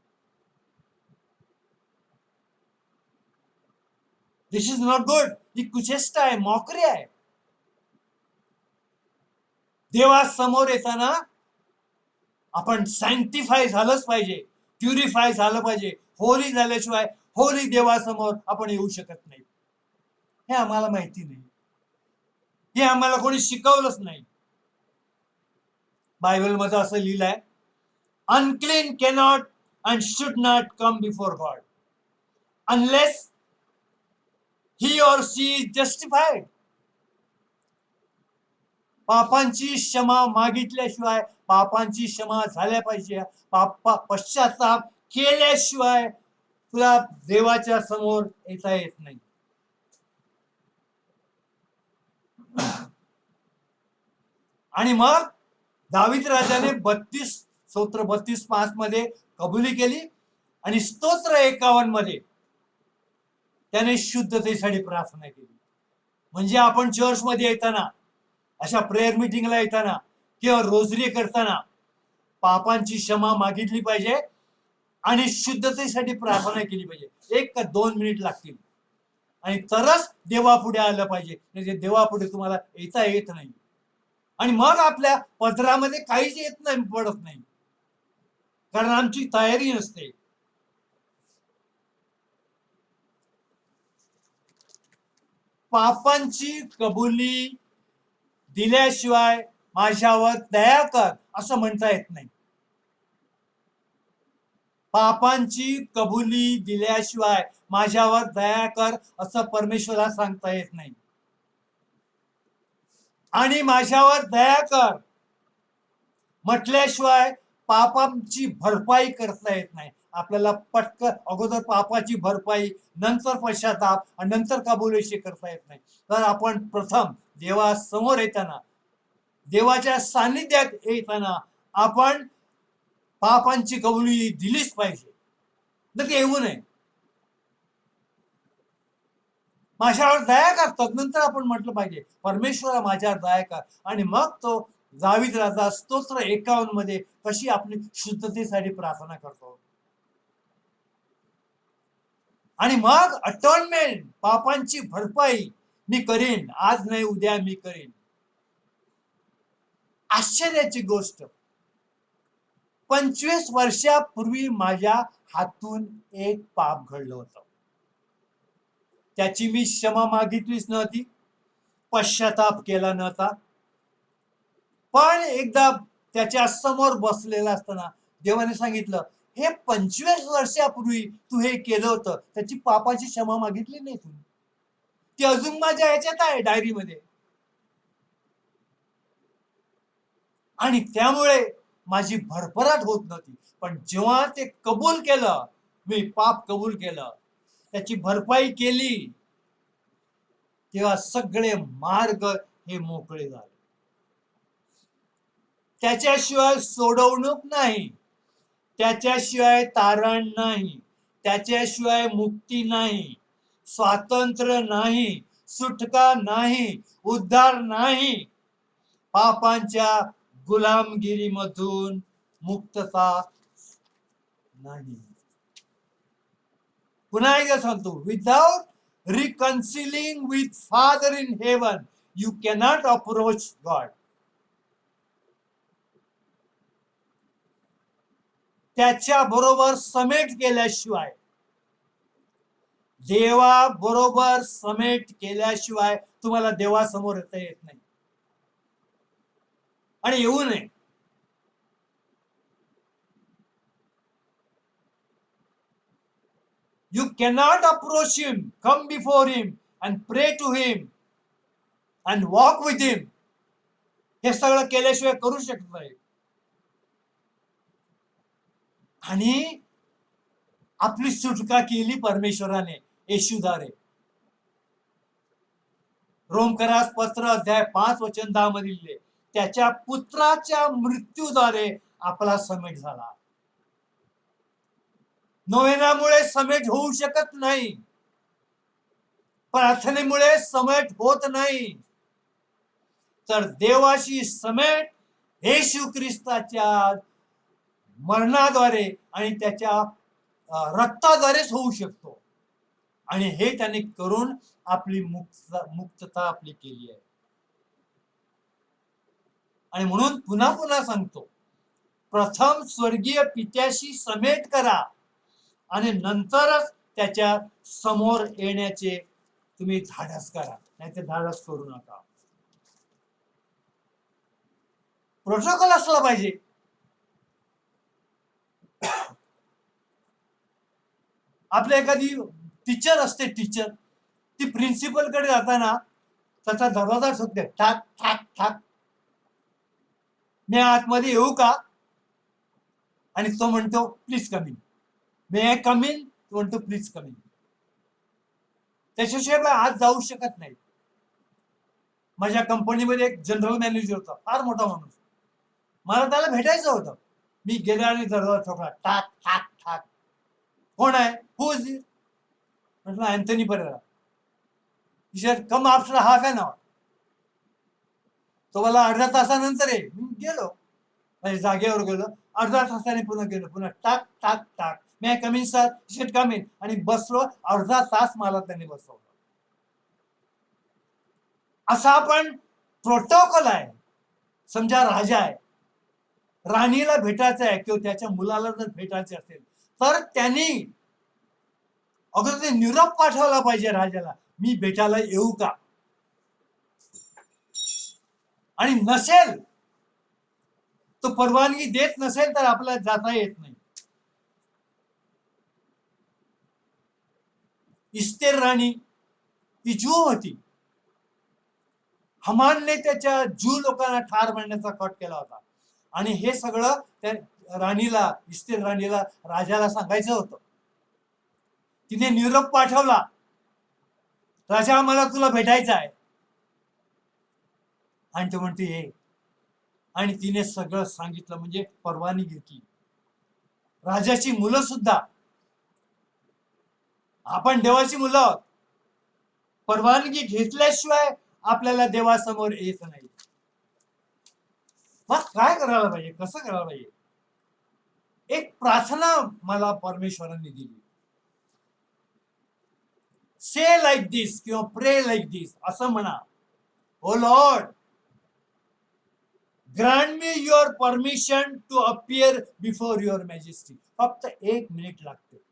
दिस इज नॉट गुड. ही कुचेष्टा आहे, मॉकरी आहे. देवासमोर येताना आपण सॅन्क्टिफाय झालंच पाहिजे, प्युरिफाय झालं पाहिजे. होली झाल्याशिवाय होली देवासमोर आपण येऊ शकत नाही. हे आम्हाला माहिती नाही, हे आम्हाला कोणी शिकवलंच नाही. बायबल मध्ये असं लिहिलंय, unclean cannot and should not come before God unless he और शी इज जस्टिफाईड. पापांची क्षमा मागितल्याशिवाय, पापांची क्षमा झाल्या पाहिजे, पश्चाताप केल्याशिवाय तुला देवाच्या समोर येता येत नाही. आणि मग दावीद राजाने 32:5 मध्ये कबुली केली, आणि स्तोत्र 51 मध्ये त्याने शुद्धतेसाठी प्रार्थना केली. म्हणजे आपण चर्च मध्ये येताना, अशा प्रेयर मीटिंगला येताना किंवा रोजरी करताना पापांची क्षमा मागितली पाहिजे आणि शुद्धतेसाठी प्रार्थना केली पाहिजे. 1 का 2 मिनिट लागतील, आणि तरच देवापुढे आलं पाहिजे. म्हणजे देवापुढे तुम्हाला येता येत नाही. आणि मग आपल्या पदरामध्ये काहीच येत नाही, पडत नाही, कारण आमची तयारी नसते. पापांची कबुली दिल्याशिवाय माझ्यावर दया कर असं म्हणता येत नाही. पापांची कबुली दिल्याशिवाय माझ्यावर दया कर असं परमेश्वराला सांगता येत नाही. आणि माझ्यावर दया कर म्हटल्याशिवाय पापांची भरपाई करता येत नाही. आपल्याला पटकन अगोदर पापाची भरपाई, नंतर पश्चाताप आणि नंतर कबुलीशी करता येत नाही. तर आपण प्रथम देवासमोर येताना, देवाच्या सान्निध्यात येताना आपण पापांची कबुली दिलीच पाहिजे. तर ते येऊ नये. माझ्यावर दया करतात नंतर आपण म्हटलं पाहिजे परमेश्वरा माझ्यावर दया कर. आणि मग तो दावीद राजा स्तोत्र 51 मध्ये कशी आपली शुद्धतेसाठी प्रार्थना करतो. आणि मग अटॉर्नमेंट, पापांची भरपाई मी करीन, आज नाही उद्या मी करीन. आश्चर्याची गोष्ट, 25 वर्षापूर्वी माझ्या हातून एक पाप घडलं होतं. त्याची मी क्षमा मागितलीच नव्हती, पश्चाताप केला नव्हता. पण एकदा त्याच्या समोर बसलेला असताना देवाने सांगितलं, हे 25 वर्षापूर्वी तू हे केलं होतं, त्याची पापाची क्षमा मागितली नाही तू. ती अजून माझ्या ह्याच्यात आहे डायरीमध्ये. आणि त्यामुळे माझी भरभराट होत नव्हती. पण जेव्हा ते कबूल केलं, मी पाप कबूल केलं, त्याची भरपाई केली, तेव्हा सगळे मार्ग हे मोकळे झाले. त्याच्याशिवाय सोडवणूक नाही, त्याच्याशिवाय तारण नाही, त्याच्याशिवाय मुक्ती नाही, स्वातंत्र्य नाही, सुटका नाही, उद्धार नाही, पापांच्या गुलामगिरीमधून मुक्तता नाही. पुन्हा एकदा सांगतो, without reconciling with Father in heaven you cannot approach God. त्याच्या बरोबर समेट केल्याशिवाय, देवा बरोबर समेट केल्याशिवाय तुम्हाला देवासमोर येता येत नाही. आणि येऊ नये. You cannot approach him, come before him and pray to him and walk with him. हे सगळं केल्याशिवाय करू शकत नाही. आणि आपली सुटका केली परमेश्वराने येशूद्वारे. रोमकरास पत्र अध्याय 5 वचन 10 मध्ये त्याच्या पुत्राच्या मृत्यूद्वारे आपला समेट झाला. नोवेनामुळे समेट होऊ शकत नाही, प्रार्थनेमुळे समेट होत नाही. तर देवाशी समेट येशू ख्रिस्ताच्या मरणाद्वारे आणि त्याच्या रक्ताद्वारेच होऊ शकतो. आणि हे त्याने करून आपली मुक्तता आपली केली आहे. आणि म्हणून पुन्हा पुन्हा सांगतो, प्रथम स्वर्गीय पित्याशी समेट करा आणि नंतरच त्याच्या समोर येण्याचे तुम्ही धाडस करा, नाही ते धाडस करू नका. प्रोटोकॉल असला पाहिजे. आपल्या एखादी टीचर असते, टीचर ती प्रिन्सिपल कडे जाताना त्याचा दरवाजा ठोकते, ठाक ठाक ठाक, मी आतमध्ये येऊ का? आणि तो म्हणतो please come in. May I come in? तो म्हणतो प्लीज कम इन. त्याच्याशिवाय आत जाऊ शकत नाही. माझ्या कंपनीमध्ये एक जनरल मॅनेजर होता, फार मोठा माणूस. मला त्याला भेटायचं होतं. मी गेला आणि दरवाजा ठोकला, ठाक ठाक ठाक. कोण आहे? Who is it? म्हटलं Anthony Pereira. He said come after half an hour. तो मला अर्ध्या तासानंतर ये. मी गेलो, माझ्या जागेवर गेलो. अर्ध्या तासाने पुन्हा गेलो, पुन्हा टाक टाक टाक, मी come in sir, Sheth come in. आणि बसलो. अर्धा तास मला त्यांनी बसवलं. असा पण प्रोटोकॉल आहे. समजा राजा आहे, राणीला भेटायचं आहे किंवा त्याच्या मुलाला जर भेटायचे असेल तर त्यांनी अगोदर ते निरोप पाठवला पाहिजे राजाला, मी भेटायला येऊ का? आणि नसेल, तो परवानगी देत नसेल तर आपल्याला जाता येत नाही. इस्तेर राणी ही जू होती. हमानने त्याच्या जू लोकांना ठार मारण्याचा कट केला होता. आणि हे सगळं त्या राणीला, इस्तेर राणीला, राजाला सांगायचं होतं. तिने निरोप पाठवला, राजा मला तुला भेटायचं आहे. आणि तो म्हणते ये. आणि तिने सगळं सांगितलं, म्हणजे परवानगी घेतली. राजाची मुलं सुद्धा, आपण देवाची मुलं आहोत, परवानगी घेतल्याशिवाय आपल्याला देवासमोर येत नाही. मग काय करायला पाहिजे, कसं करायला पाहिजे? एक प्रार्थना मला परमेश्वरांनी दिली. से लाईक दिस किंवा प्रे लाईक दिस असं म्हणा, O Lord, grant me your permission to appear before your majesty. फक्त 1 मिनिट लागते.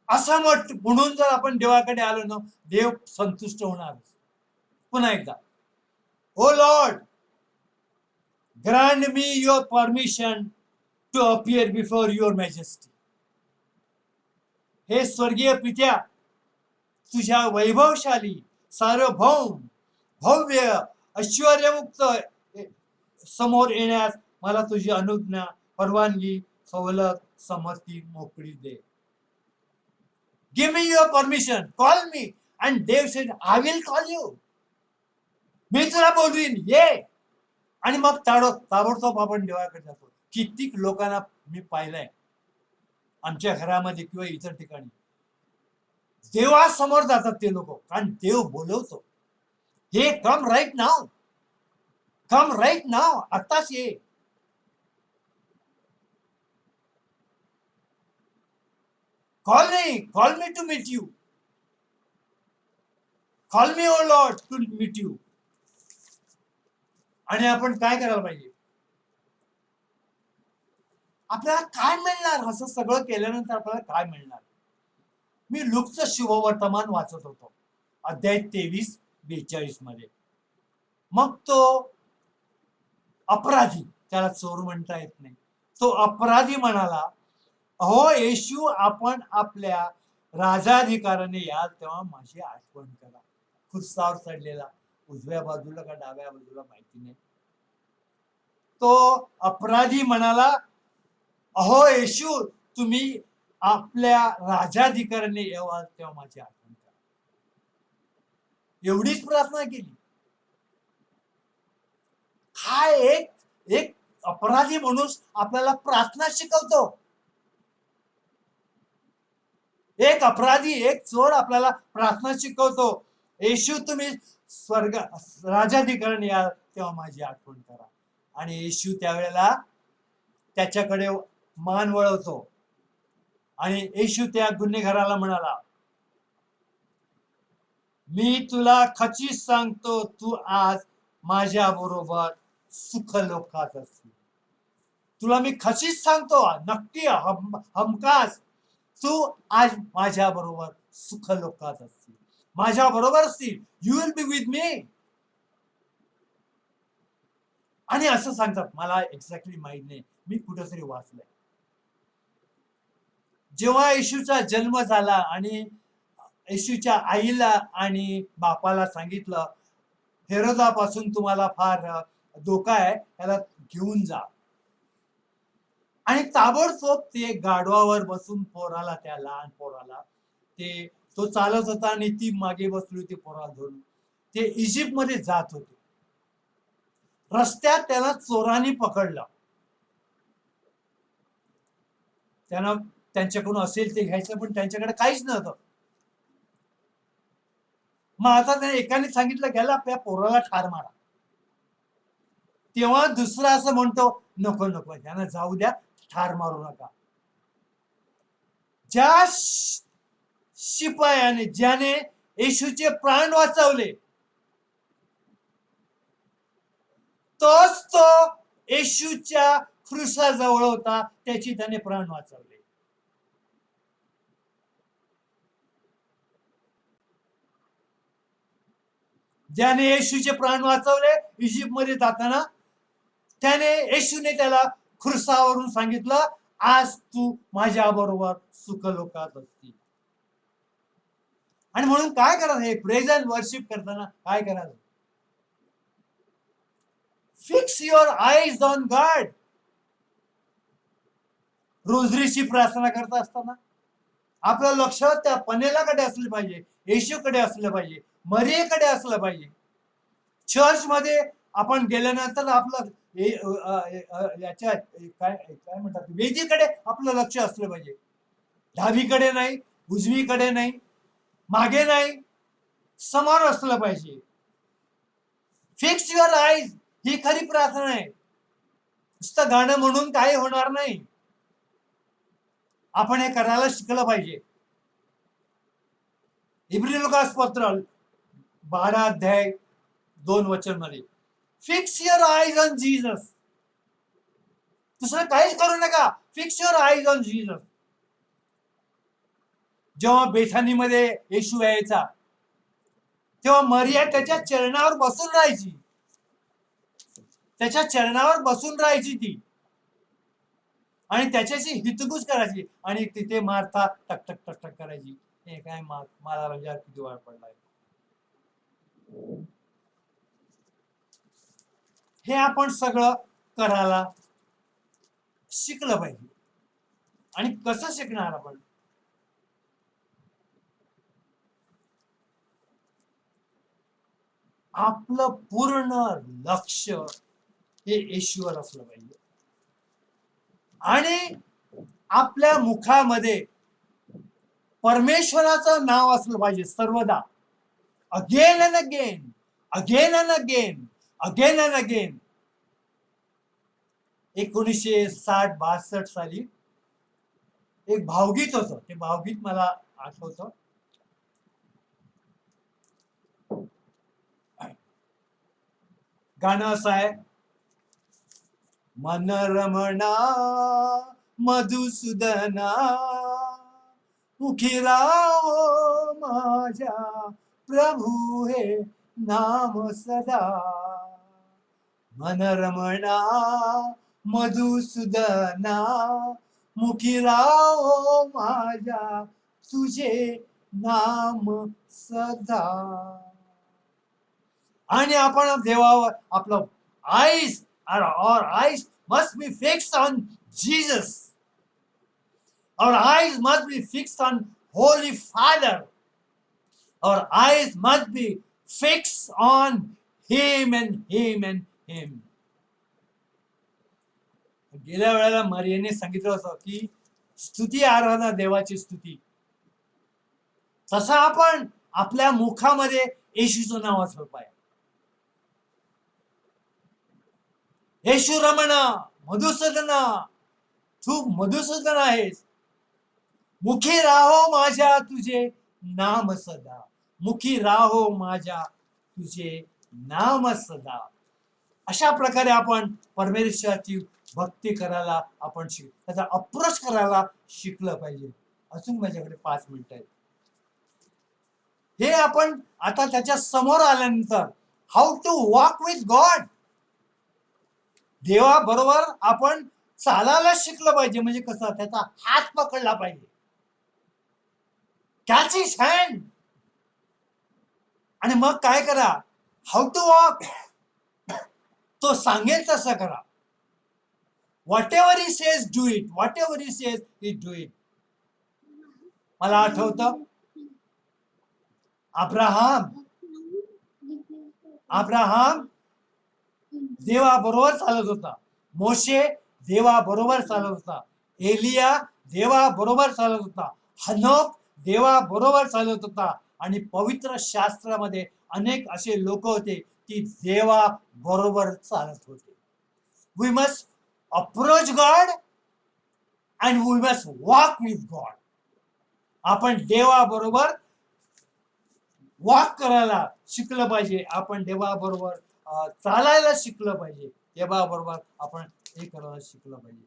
असं म्हणून जर आपण देवाकडे आलो ना, देव संतुष्ट होणार. पुन्हा एकदा, O Lord, grant me your permission to appear before your majesty. हे स्वर्गीय पित्या, तुझ्या वैभवशाली, सार्वभौम, भव्य, ऐश्वर्यमुक्त समोर येण्यास मला तुझी अनुज्ञा, परवानगी, सवलत, संमती, मोकळी दे. Give me your permission, call me. And देव said, I will call you. मी तुला बोलवीन, ये. आणि मग ताबडतोब आपण देवाकडे जातो. कित्येक लोकांना मी पाहिलंय आमच्या घरामध्ये किंवा इतर ठिकाणी, देवासमोर जातात ते लोक, कारण देव बोलवतो. हे कम राईट नाव, कम राईट नाव, आत्ताच ये. Call me to meet you. Call me O Lord to meet you. आणि आपण काय करायला पाहिजे? आपल्याला काय मिळणार? असं सगळं केल्यानंतर आपल्याला काय मिळणार? मी लूकचं शुभवर्तमान वाचत होतो, अध्याय 23-42 मध्ये. मग तो अपराधी, त्याला चोर म्हणता येत नाही, तो अपराधी म्हणाला, अहो येशू, आपण आपल्या राजाधिकाराने याल तेव्हा माझी आठवण करा. खुर्सावर चढलेला, उजव्या बाजूला का डाव्या बाजूला माहिती नाही. तो अपराधी म्हणाला, अहो येशू, तुम्ही आपल्या राजाधिकाराने याल तेव्हा माझी आठवण करा. एवढीच प्रार्थना केली. हा एक अपराधी माणूस आपल्याला प्रार्थना शिकवतो. एक अपराधी, एक चोर आपल्याला प्रार्थना शिकवतो, येशू तुम्ही स्वर्ग राजाधिकाराने या तेव्हा माझी आठवण करा. आणि येशू त्यावेळेला त्याच्याकडे मान वळवतो आणि येशू त्या गुन्हेगाराला म्हणाला, मी तुला खचित सांगतो, तू आज माझ्या बरोबर सुखलोकात असशील. तुला मी खचित सांगतो, नक्की, हमखास, तू आज माझ्या बरोबर सुखलोकात असशील, माझ्या बरोबर असतील. You will be with me. आणि असं सांगतात, मला एक्झॅक्टली माहित नाही, मी कुठेतरी वाचलंय. जेव्हा येशूचा जन्म झाला आणि येशूच्या आईला आणि बापाला सांगितलं, हेरोदापासून तुम्हाला फार धोका आहे, त्याला घेऊन जा. आणि ताबडतोब ते गाढवावर बसून पोराला, त्या लहान पोराला, तो चालत होता आणि ती मागे बसली होती पोराला धरून. ते इजिप्त मध्ये जात होते. रस्त्यात त्याला चोरांनी पकडलं. त्यानं त्यांच्याकडून असेल ते घ्यायचं, पण त्यांच्याकडे काहीच नव्हतं. मग आता त्या एकाने सांगितलं, घ्यायला आपल्या पोराला ठार मारा. तेव्हा दुसरा असं म्हणतो, नको नको, त्यांना जाऊ द्या, ठार मारू नका. ज्या शिपायाने, ज्याने येशूचे प्राण वाचवले, तोच तो येशूच्या क्रुसाजवळ होता, त्याची त्याने प्राण वाचवले. ज्याने येशूचे प्राण वाचवले इजिप्त मध्ये जाताना, येशूने त्याला खुर्सावरून सांगितलं, आज तू माझ्या बरोबर सुखलोकात असतील. आणि म्हणून काय करायचं, हे प्रेज अँड वर्शिप करताना काय करायचं? Fix your eyes on God. रोजरीची प्रार्थना करत असताना आपलं लक्ष त्या पनेलाकडे असलं पाहिजे, येशूकडे असलं पाहिजे, मरियेकडे असलं पाहिजे. चर्च मध्ये आपण गेल्यानंतर आपलं याच्या काय काय म्हणतात, वेदीकडे आपलं लक्ष असलं पाहिजे. डावीकडे नाही, उजवीकडे नाही, मागे नाही, समोर असलं पाहिजे. फिक्स युअर आईज ही खरी प्रार्थना आहे. नुसतं गाणं म्हणून काही होणार नाही. आपण हे करायला शिकलं पाहिजे. इब्री लोकास पत्र 12 अध्याय 2 मध्ये, fix your eyes on Jesus. दुसरं काहीच करू नका, fix your eyes on Jesus. जेव्हा बेथानीमध्ये येशू यायचा तेव्हा मरिया त्याच्या चरणावर बसून राहायची, त्याच्या चरणावर बसून राहायची ती, आणि त्याच्याशी हितगुज करायची. आणि तिथे मार्था टक टक टक टक करायची, हे काय मला रंगात किती वाढ पडलाय. हे आपण सगळं करायला शिकलं पाहिजे. आणि कसं शिकणार आपण? आपलं पूर्ण लक्ष हे येशूवर असलं पाहिजे. आणि आपल्या मुखामध्ये परमेश्वराचं नाव असलं पाहिजे सर्वदा, again and again, again and again, again and again. 1960-62 साली एक भावगीत होतं, ते भावगीत मला आठवतं. गाणं असं आहे, मन रमणा मधुसूदना मुखी राहो माझ्या प्रभू हे नाम सदा. मन रमणा मधुसूदना मुखी राहो माझ्या तुझे नाम सदा. आणि आपण देवावर आपलं our eyes must be fixed on Jesus. Our eyes must be fixed on Holy Father. Our eyes must be fixed on Him and Him and Him. गेल्या वेळेला मरियेने सांगितलं होतं की स्तुती आराधना देवाची स्तुती. तसं आपण आपल्या मुखामध्ये येशूचं नाव असलं पाहिजे. येशू रमणा मधुसूदना, तू मधुसूदन आहेस, मुखी राहो माझ्या तुझे नाम सदा, मुखी राहो माझ्या तुझे नाम सदा. अशा प्रकारे आपण परमेश्वराची भक्ती करायला आपण त्याचा अप्रोच करायला शिकलं पाहिजे. अजून माझ्याकडे 5 मिनिटं आहेत. हे आपण आता त्याच्या समोर आल्यानंतर how to walk with God, देवा बरोबर आपण चालायला शिकलं पाहिजे. म्हणजे कसं, त्याचा हात पकडला पाहिजे, कॅच हिज हँड. आणि मग काय करा, हाऊ टू वॉक, तो सांगेल तसं करा. What he says do it, what he says it do it. मला आठवतं अब्राहम देवा बरोबर चालत होता, मोशे देवा बरोबर चालत होता, एलिया देवा बरोबर चालत होता, हनोक देवा बरोबर चालत होता. आणि पवित्र शास्त्रामध्ये अनेक असे लोक होते की देवा बरोबर चालत होते. We must approach God and we must walk with God. आपण देवा बरोबर वॉक करायला शिकलं पाहिजे, आपण देवा बरोबर चालायला शिकलं पाहिजे, देवा बरोबर आपण हे करायला शिकलं पाहिजे.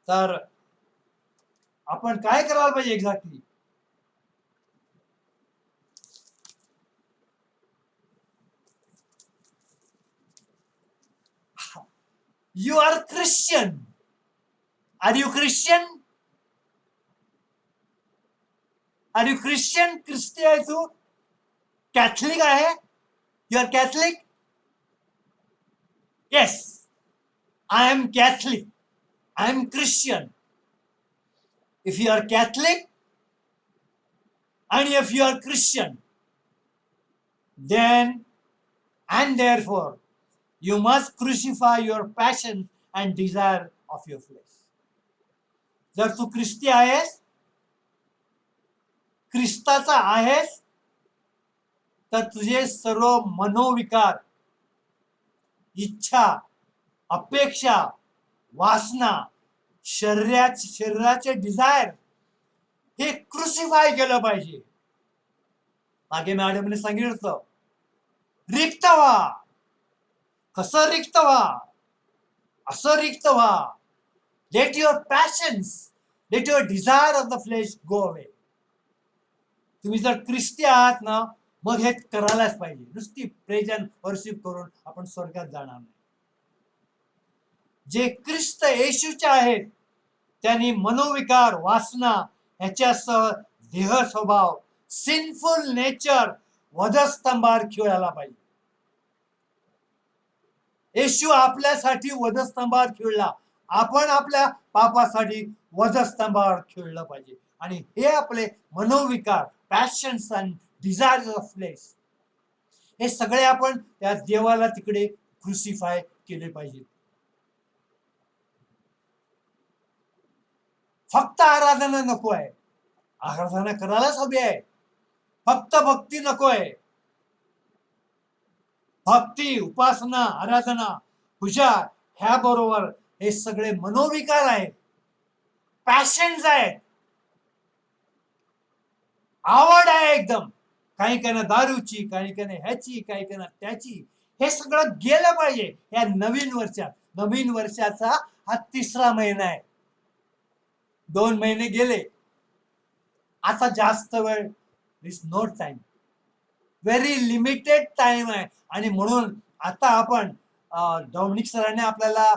तर आपण काय करायला पाहिजे exactly? You are Christian. Are you Christian? Are you Christian? ख्रिस्ती आहे तू? कॅथलिक आहे? You are Catholic? Yes. I am Catholic. I am Christian. If you are Catholic and if you are Christian, then and therefore you must crucify your passion and desire of your flesh. जर तू ख्रिस्ती आहेस, ख्रिस्ताचा आहेस, तर तुझे सर्व मनोविकार, इच्छा, अपेक्षा, वासना, शरीराचे डिझायर हे क्रुसिफाय केलं पाहिजे. मागे मॅडमने सांगितलं होतं, रिक्त व्हा. कसं रिक्त व्हा? असं रिक्त व्हा. Let your passions, let your desire of the flesh go away. तुम्ही जर ख्रिस्ती आहात ना, मग हे करायलाच पाहिजे. नुसती प्रेज अँड वर्शिप करून आपण स्वर्गात जाणार नाही. जे ख्रिस्त येशूचे आहेत त्यांनी मनोविकार, वासना ह्याच्यासह देह स्वभाव, सिनफुल नेचर वधस्तंभावर खिळायला पाहिजे. येशू आपल्यासाठी वधस्तंभावर खिळला, आपण आपल्या पापासाठी वधस्तंभावर खिळलं पाहिजे. आणि हे आपले मनोविकार, passions and desires of flesh, हे सगळे आपण त्या देवाला तिकडे क्रुसिफाय केले पाहिजे. फक्त आराधना नको आहे. आराधना करायलाच हवी आहे, फक्त भक्ती नको आहे. भक्ती, उपासना, आराधना, पूजा ह्या बरोबर हे सगळे मनोविकार आहेत, पॅशन्स आहेत, आवड आहे एकदम. काही काही दारूची, काही काही ह्याची, काही काही त्याची. हे सगळं गेलं पाहिजे या नवीन वर्षात. नवीन वर्षाचा हा 3रा महिना आहे. 2 महिने गेले, आता जास्त वेळ, is no time, very limited time आहे. आणि म्हणून आता आपण डॉमिनिक सरांनी आपल्याला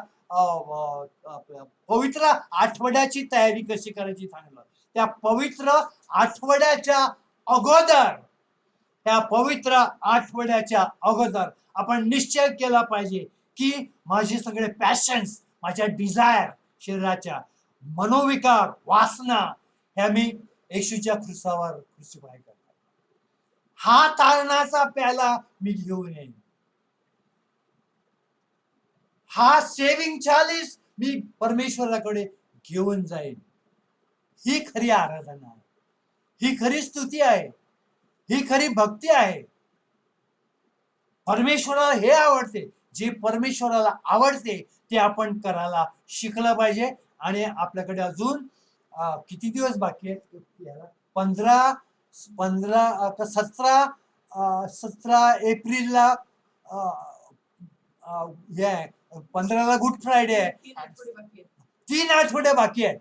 पवित्र आठवड्याची तयारी कशी करायची सांगितलं. त्या पवित्र आठवड्याच्या अगोदर, त्या पवित्र आठवड्याच्या अगोदर आपण निश्चय केला पाहिजे की माझे सगळे पॅशन्स, माझ्या डिझायर, शरीराच्या मनोविकार, वासना ह्या मी येशूच्या क्रुसावर क्रुसिफाय करतो. हा तारणाचा प्याला मी घेऊन येईन. हा सेविंग चालीस मी परमेश्वराकडे घेऊन जाईन. ही खरी आराधना आहे, ही खरी स्तुती आहे, ही खरी भक्ती आहे. परमेश्वराला हे आवडते. जे परमेश्वराला आवडते ते आपण करायला शिकलं पाहिजे. आणि आपल्याकडे अजून किती दिवस बाकी आहेत? 17 एप्रिलला हे 15ला गुड फ्रायडे आहे. 3 आठवडे बाकी आहेत.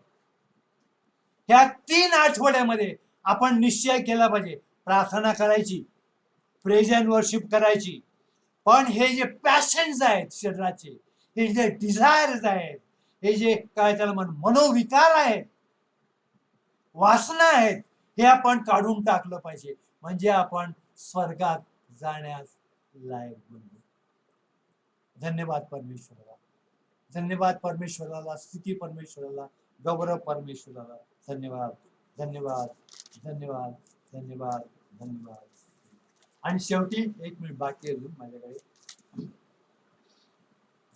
ह्या 3 आठवड्यामध्ये आपण निश्चय केला पाहिजे, प्रार्थना करायची, प्रेज अँड वर्शिप करायची. पण हे जे पॅशन्स आहेत शरीराचे, हे जे डिझायर्स आहेत, हे जे काय त्याला मनोविकार आहेत, वासना आहेत, हे आपण काढून टाकलं पाहिजे. म्हणजे आपण स्वर्गात जाण्यास लायक बनू. धन्यवाद परमेश्वराला, धन्यवाद परमेश्वराला, स्तुती परमेश्वराला, गौरव परमेश्वराला. धन्यवाद, धन्यवाद, धन्यवाद, धन्यवाद, धन्यवाद. आणि शेवटी 1 मिनिट बाकी अजून माझ्याकडे.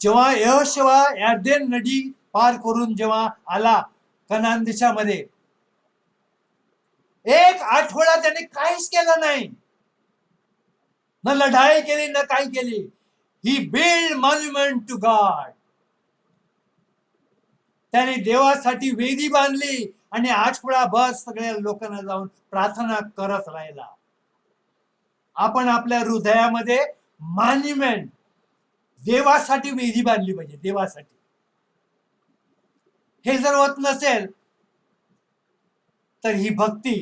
जेव्हा यहोशुआ यॉर्दन नदी पार करून जेव्हा आला कनान देशामध्ये, 1 आठवडा त्याने काहीच केलं नाही, न लढाई केली, न काही केली. ही बिल्ड मॉन्युमेंट टू गॉड. त्याने देवासाठी वेदी बांधली आणि आठवडाभर सगळ्या लोकांना जाऊन प्रार्थना करत राहिला. आपण आपल्या हृदयामध्ये मॉन्युमेंट, देवासाठी वेदी बांधली पाहिजे, देवासाठी. हे जर होत नसेल तर ही भक्ती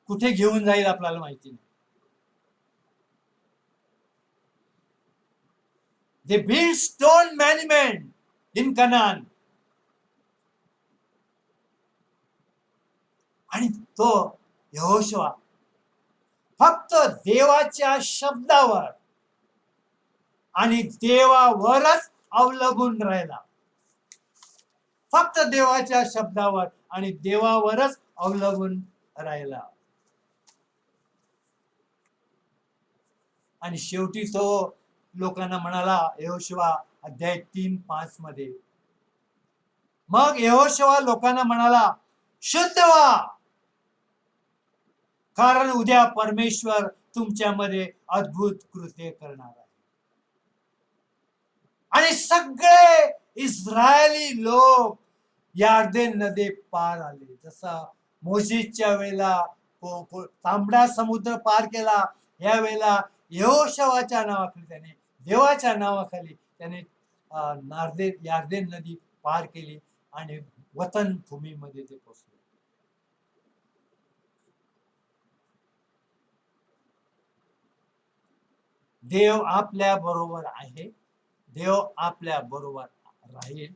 कुठे घेऊन जाईल आपल्याला माहिती नाही. They built stone monument in Canaan. आणि तो यहोशुआ फक्त देवाच्या शब्दावर आणि देवावरच अवलंबून राहिला. फक्त देवाच्या शब्दावर आणि देवावरच अवलंबून राहिला. आणि शेवटी तो लोकांना म्हणाला, यहोशुआ अध्याय 3:5 मध्ये, मग यहोशुआ लोकांना म्हणाला, शुद्ध व्हा, कारण उद्या परमेश्वर तुमच्यामध्ये अद्भुत कृत्य करणार आहे. आणि सगळे इस्रायली लोक यार्देन नदी पार आले. जसा मोसेसच्या वेळेला तांबडा समुद्र पार केला, या वेळेला यहोशुआच्या नावाखाली त्याने, देवाच्या नावाखाली त्याने यार्देन नदी पार केली आणि वतन भूमीमध्ये ते पोहोचले. देव आपल्या बरोबर आहे, देव आपल्या बरोबर राहील,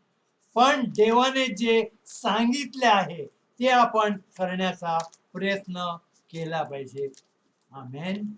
पण देवाने जे सांगितले आहे ते आपण करण्याचा प्रयत्न केला पाहिजे. आमेन.